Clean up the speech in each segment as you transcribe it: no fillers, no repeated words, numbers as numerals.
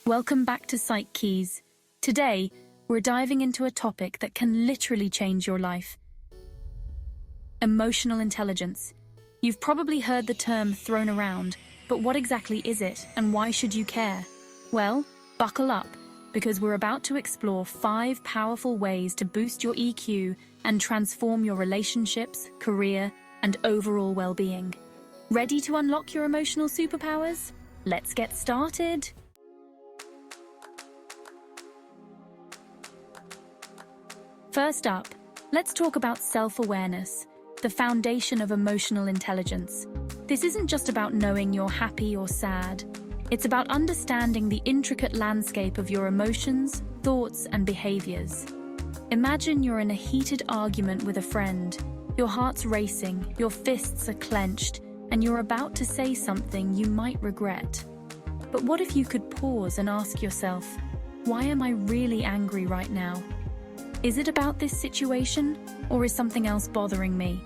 Welcome back to PsycKeys. Today, we're diving into a topic that can literally change your life. Emotional intelligence. You've probably heard the term thrown around, but what exactly is it and why should you care? Well, buckle up, because we're about to explore 5 powerful ways to boost your EQ and transform your relationships, career, and overall well-being. Ready to unlock your emotional superpowers? Let's get started! First up, let's talk about self-awareness, the foundation of emotional intelligence. This isn't just about knowing you're happy or sad. It's about understanding the intricate landscape of your emotions, thoughts, and behaviors. Imagine you're in a heated argument with a friend. Your heart's racing, your fists are clenched, and you're about to say something you might regret. But what if you could pause and ask yourself, why am I really angry right now? Is it about this situation, or is something else bothering me?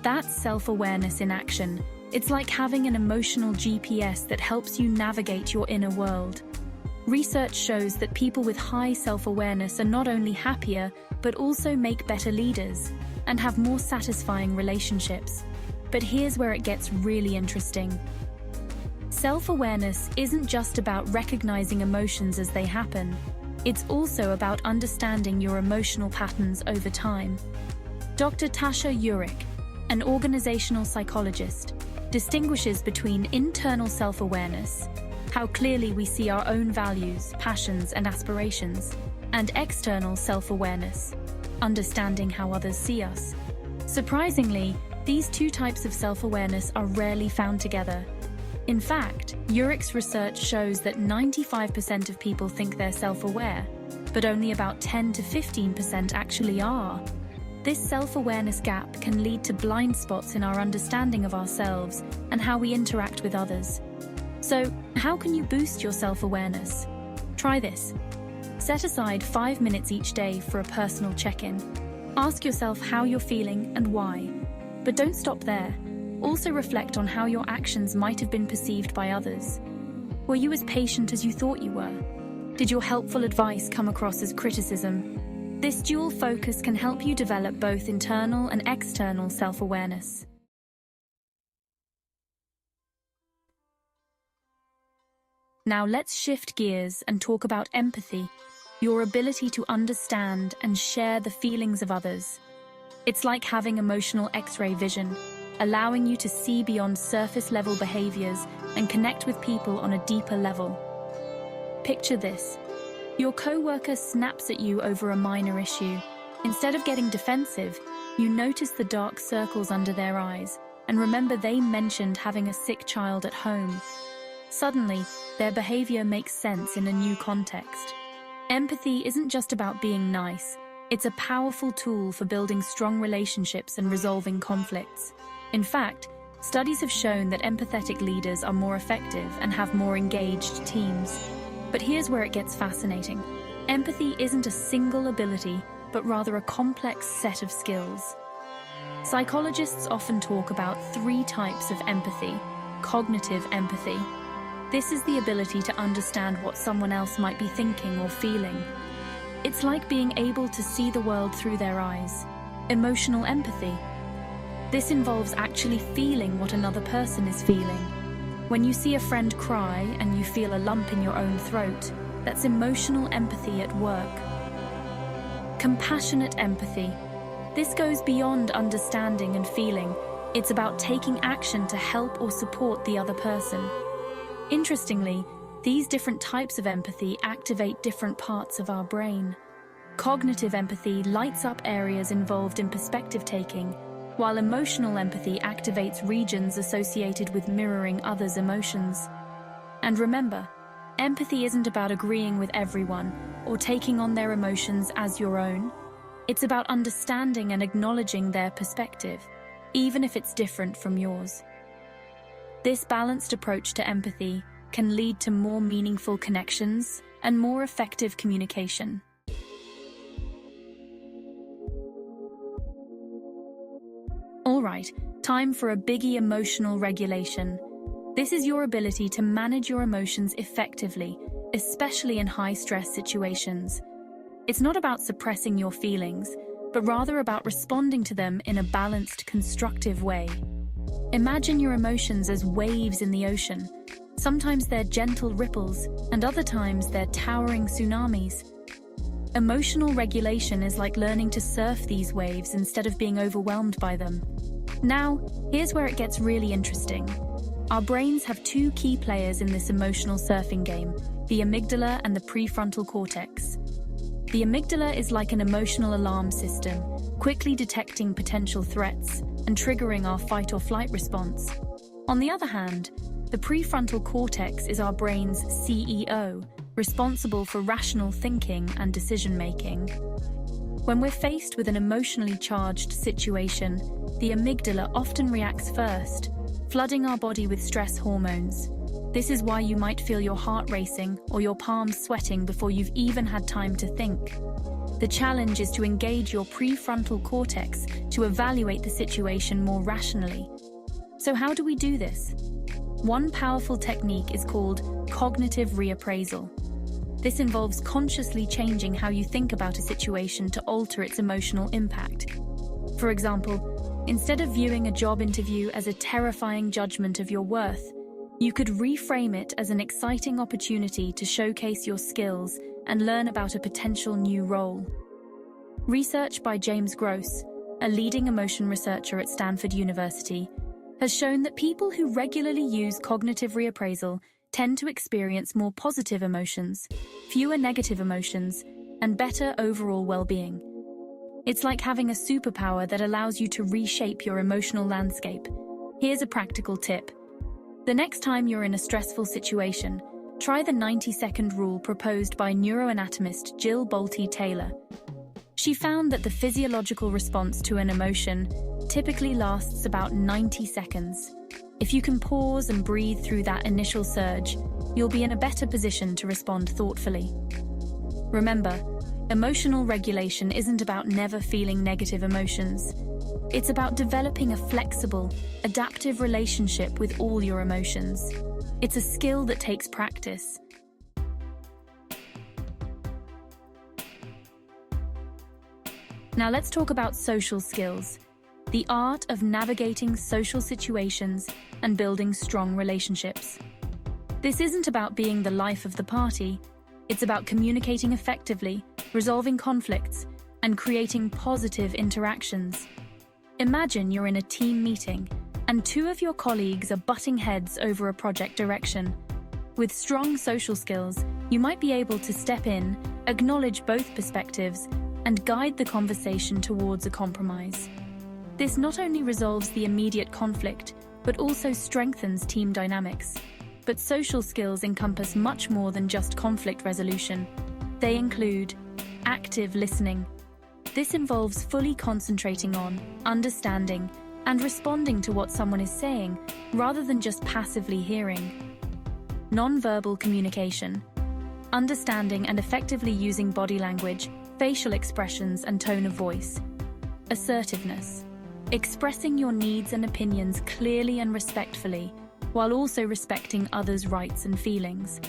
That's self-awareness in action. It's like having an emotional GPS that helps you navigate your inner world. Research shows that people with high self-awareness are not only happier, but also make better leaders and have more satisfying relationships. But here's where it gets really interesting. Self-awareness isn't just about recognizing emotions as they happen. It's also about understanding your emotional patterns over time. Dr. Tasha Eurich, an organizational psychologist, distinguishes between internal self-awareness, how clearly we see our own values, passions, and aspirations, and external self-awareness, understanding how others see us. Surprisingly, these two types of self-awareness are rarely found together. In fact, Eurich's research shows that 95% of people think they're self-aware, but only about 10 to 15% actually are. This self-awareness gap can lead to blind spots in our understanding of ourselves and how we interact with others. So, how can you boost your self-awareness? Try this. Set aside 5 minutes each day for a personal check-in. Ask yourself how you're feeling and why. But don't stop there. Also reflect on how your actions might have been perceived by others. Were you as patient as you thought you were? Did your helpful advice come across as criticism? This dual focus can help you develop both internal and external self-awareness. Now let's shift gears and talk about empathy, your ability to understand and share the feelings of others. It's like having emotional X-ray vision, allowing you to see beyond surface-level behaviors and connect with people on a deeper level. Picture this. Your coworker snaps at you over a minor issue. Instead of getting defensive, you notice the dark circles under their eyes and remember they mentioned having a sick child at home. Suddenly, their behavior makes sense in a new context. Empathy isn't just about being nice. It's a powerful tool for building strong relationships and resolving conflicts. In fact, studies have shown that empathetic leaders are more effective and have more engaged teams. But here's where it gets fascinating. Empathy isn't a single ability, but rather a complex set of skills. Psychologists often talk about 3 types of empathy. Cognitive empathy. This is the ability to understand what someone else might be thinking or feeling. It's like being able to see the world through their eyes. Emotional empathy. This involves actually feeling what another person is feeling. When you see a friend cry and you feel a lump in your own throat, that's emotional empathy at work. Compassionate empathy. This goes beyond understanding and feeling. It's about taking action to help or support the other person. Interestingly, these different types of empathy activate different parts of our brain. Cognitive empathy lights up areas involved in perspective taking, while emotional empathy activates regions associated with mirroring others' emotions. And remember, empathy isn't about agreeing with everyone or taking on their emotions as your own. It's about understanding and acknowledging their perspective, even if it's different from yours. This balanced approach to empathy can lead to more meaningful connections and more effective communication. All right, time for a biggie: emotional regulation. This is your ability to manage your emotions effectively, especially in high-stress situations. It's not about suppressing your feelings, but rather about responding to them in a balanced, constructive way. Imagine your emotions as waves in the ocean. Sometimes they're gentle ripples, and other times they're towering tsunamis. Emotional regulation is like learning to surf these waves instead of being overwhelmed by them. Now, here's where it gets really interesting. Our brains have two key players in this emotional surfing game, the amygdala and the prefrontal cortex. The amygdala is like an emotional alarm system, quickly detecting potential threats and triggering our fight or flight response. On the other hand, the prefrontal cortex is our brain's CEO, responsible for rational thinking and decision-making. When we're faced with an emotionally charged situation, the amygdala often reacts first, flooding our body with stress hormones. This is why you might feel your heart racing or your palms sweating before you've even had time to think. The challenge is to engage your prefrontal cortex to evaluate the situation more rationally. So how do we do this? One powerful technique is called cognitive reappraisal. This involves consciously changing how you think about a situation to alter its emotional impact. For example, instead of viewing a job interview as a terrifying judgment of your worth, you could reframe it as an exciting opportunity to showcase your skills and learn about a potential new role. Research by James Gross, a leading emotion researcher at Stanford University, has shown that people who regularly use cognitive reappraisal tend to experience more positive emotions, fewer negative emotions, and better overall well-being. It's like having a superpower that allows you to reshape your emotional landscape. Here's a practical tip. The next time you're in a stressful situation, try the 90-second rule proposed by neuroanatomist Jill Bolte Taylor. She found that the physiological response to an emotion typically lasts about 90 seconds. If you can pause and breathe through that initial surge, you'll be in a better position to respond thoughtfully. Remember, emotional regulation isn't about never feeling negative emotions. It's about developing a flexible, adaptive relationship with all your emotions. It's a skill that takes practice. Now let's talk about social skills, the art of navigating social situations and building strong relationships. This isn't about being the life of the party. It's about communicating effectively, resolving conflicts, and creating positive interactions. Imagine you're in a team meeting, and two of your colleagues are butting heads over a project direction. With strong social skills, you might be able to step in, acknowledge both perspectives, and guide the conversation towards a compromise. This not only resolves the immediate conflict, but also strengthens team dynamics. But social skills encompass much more than just conflict resolution. They include active listening. This involves fully concentrating on, understanding, and responding to what someone is saying, rather than just passively hearing. Non-verbal communication. Understanding and effectively using body language, facial expressions, and tone of voice. Assertiveness. Expressing your needs and opinions clearly and respectfully, while also respecting others' rights and feelings.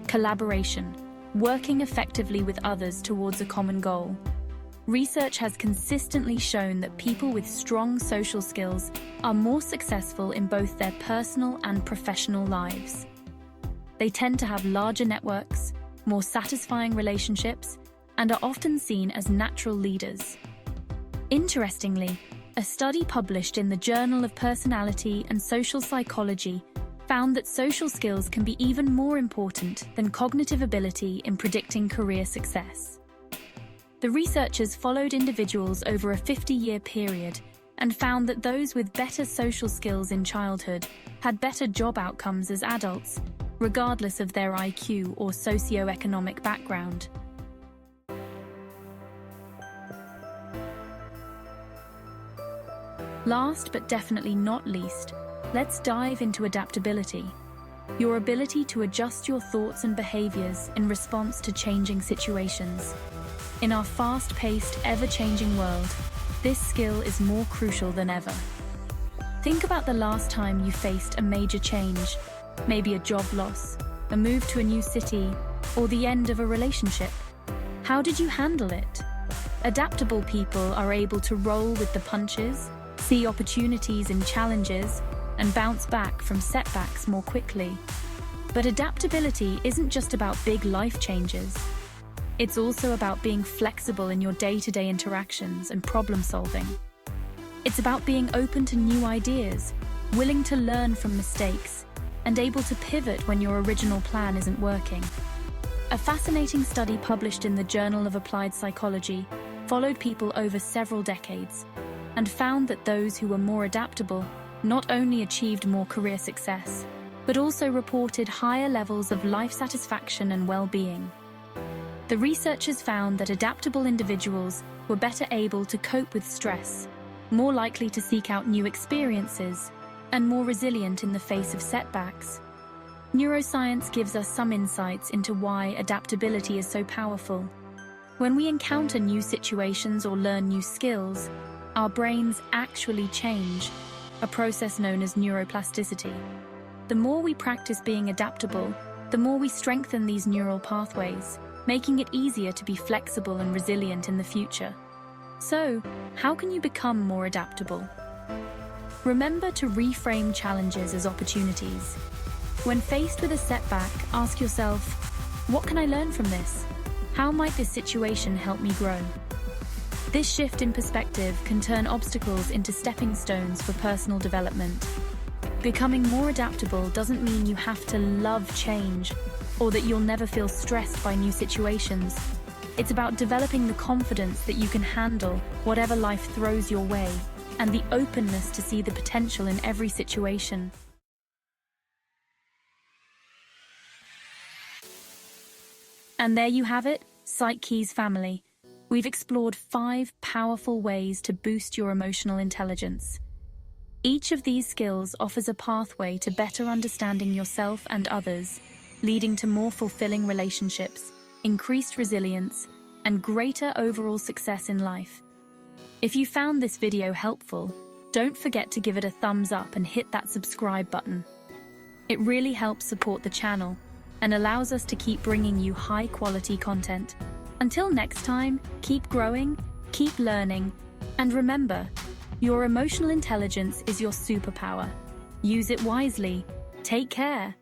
Collaboration. Working effectively with others towards a common goal. Research has consistently shown that people with strong social skills are more successful in both their personal and professional lives. They tend to have larger networks, more satisfying relationships, and are often seen as natural leaders. Interestingly, a study published in the Journal of Personality and Social Psychology found that social skills can be even more important than cognitive ability in predicting career success. The researchers followed individuals over a 50-year period and found that those with better social skills in childhood had better job outcomes as adults, regardless of their IQ or socioeconomic background. Last but definitely not least, let's dive into adaptability, your ability to adjust your thoughts and behaviors in response to changing situations. In our fast-paced, ever-changing world, this skill is more crucial than ever. Think about the last time you faced a major change, maybe a job loss, a move to a new city, or the end of a relationship? How did you handle it? Adaptable people are able to roll with the punches, see opportunities in challenges, and bounce back from setbacks more quickly. But adaptability isn't just about big life changes. It's also about being flexible in your day-to-day interactions and problem-solving. It's about being open to new ideas, willing to learn from mistakes, and able to pivot when your original plan isn't working. A fascinating study published in the Journal of Applied Psychology followed people over several decades and found that those who were more adaptable not only achieved more career success, but also reported higher levels of life satisfaction and well-being. The researchers found that adaptable individuals were better able to cope with stress, more likely to seek out new experiences, and more resilient in the face of setbacks. Neuroscience gives us some insights into why adaptability is so powerful. When we encounter new situations or learn new skills, our brains actually change, a process known as neuroplasticity. The more we practice being adaptable, the more we strengthen these neural pathways, making it easier to be flexible and resilient in the future. So, how can you become more adaptable? Remember to reframe challenges as opportunities. When faced with a setback, ask yourself, what can I learn from this? How might this situation help me grow? This shift in perspective can turn obstacles into stepping stones for personal development. Becoming more adaptable doesn't mean you have to love change or that you'll never feel stressed by new situations. It's about developing the confidence that you can handle whatever life throws your way and the openness to see the potential in every situation. And there you have it, PsycKeys family. We've explored 5 powerful ways to boost your emotional intelligence. Each of these skills offers a pathway to better understanding yourself and others, leading to more fulfilling relationships, increased resilience, and greater overall success in life. If you found this video helpful, don't forget to give it a thumbs up and hit that subscribe button. It really helps support the channel and allows us to keep bringing you high-quality content. Until next time, keep growing, keep learning, and remember, your emotional intelligence is your superpower. Use it wisely. Take care.